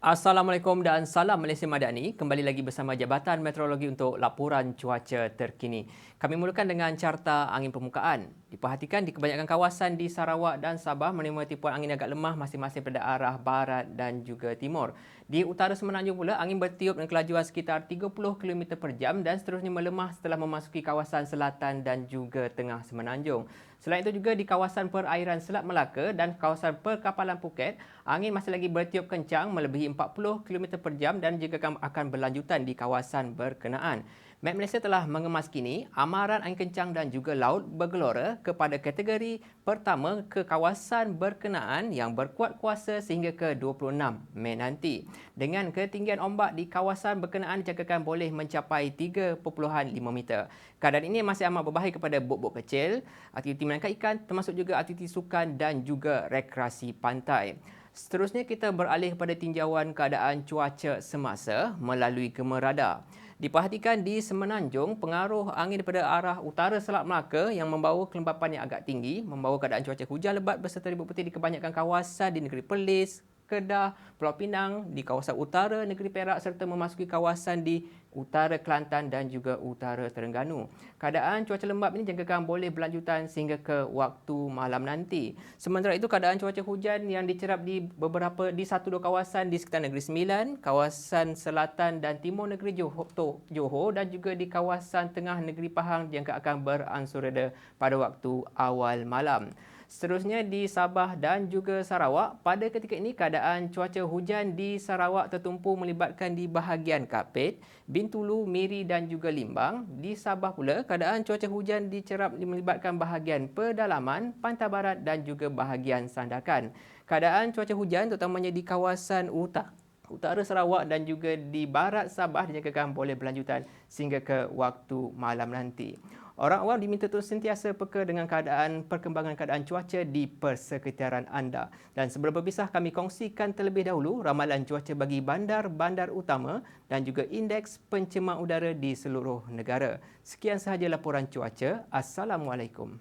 Assalamualaikum dan salam Malaysia Madani. Kembali lagi bersama Jabatan Meteorologi untuk laporan cuaca terkini. Kami mulakan dengan carta angin permukaan. Diperhatikan di kebanyakan kawasan di Sarawak dan Sabah menerima tipuan angin agak lemah masing-masing pada arah barat dan juga timur. Di utara Semenanjung pula, angin bertiup dengan kelajuan sekitar 30 km per jam dan seterusnya melemah setelah memasuki kawasan selatan dan juga tengah Semenanjung. Selain itu juga di kawasan perairan Selat Melaka dan kawasan perkapalan Phuket, angin masih lagi bertiup kencang melebihi 40 km per jam dan juga akan berlanjutan di kawasan berkenaan. Met Malaysia telah mengemas kini amaran angin kencang dan juga laut bergelora kepada kategori pertama ke kawasan berkenaan yang berkuat kuasa sehingga ke 26 Mei nanti. Dengan ketinggian ombak di kawasan berkenaan dijangkakan boleh mencapai 3.5 meter. Keadaan ini masih amat berbahaya kepada bot-bot kecil, aktiviti menangkap ikan termasuk juga aktiviti sukan dan juga rekreasi pantai. Seterusnya kita beralih kepada tinjauan keadaan cuaca semasa melalui gema radar. Diperhatikan di Semenanjung, pengaruh angin daripada arah utara Selat Melaka yang membawa kelembapan yang agak tinggi, membawa keadaan cuaca hujan lebat berserta ribut putih di kebanyakan kawasan di negeri Perlis, Kedah, Pulau Pinang, di kawasan utara negeri Perak serta memasuki kawasan di utara Kelantan dan juga utara Terengganu. Keadaan cuaca lembap ini dijangkakan boleh berlanjutan sehingga ke waktu malam nanti. Sementara itu, keadaan cuaca hujan yang dicerap di satu dua kawasan di sekitar Negeri Sembilan, kawasan selatan dan timur negeri Johor dan juga di kawasan tengah negeri Pahang dijangka akan beransur reda pada waktu awal malam. Seterusnya di Sabah dan juga Sarawak, pada ketika ini keadaan cuaca hujan di Sarawak tertumpu melibatkan di bahagian Kapit, Bintulu, Miri dan juga Limbang. Di Sabah pula, keadaan cuaca hujan dicerap melibatkan bahagian pedalaman, pantai barat dan juga bahagian Sandakan. Keadaan cuaca hujan terutamanya di kawasan utara Sarawak dan juga di barat Sabah dijangkakan boleh berlanjutan sehingga ke waktu malam nanti. Orang awam diminta untuk sentiasa peka dengan perkembangan keadaan cuaca di persekitaran anda. Dan sebelum berpisah, kami kongsikan terlebih dahulu ramalan cuaca bagi bandar-bandar utama dan juga indeks pencemaran udara di seluruh negara. Sekian sahaja laporan cuaca. Assalamualaikum.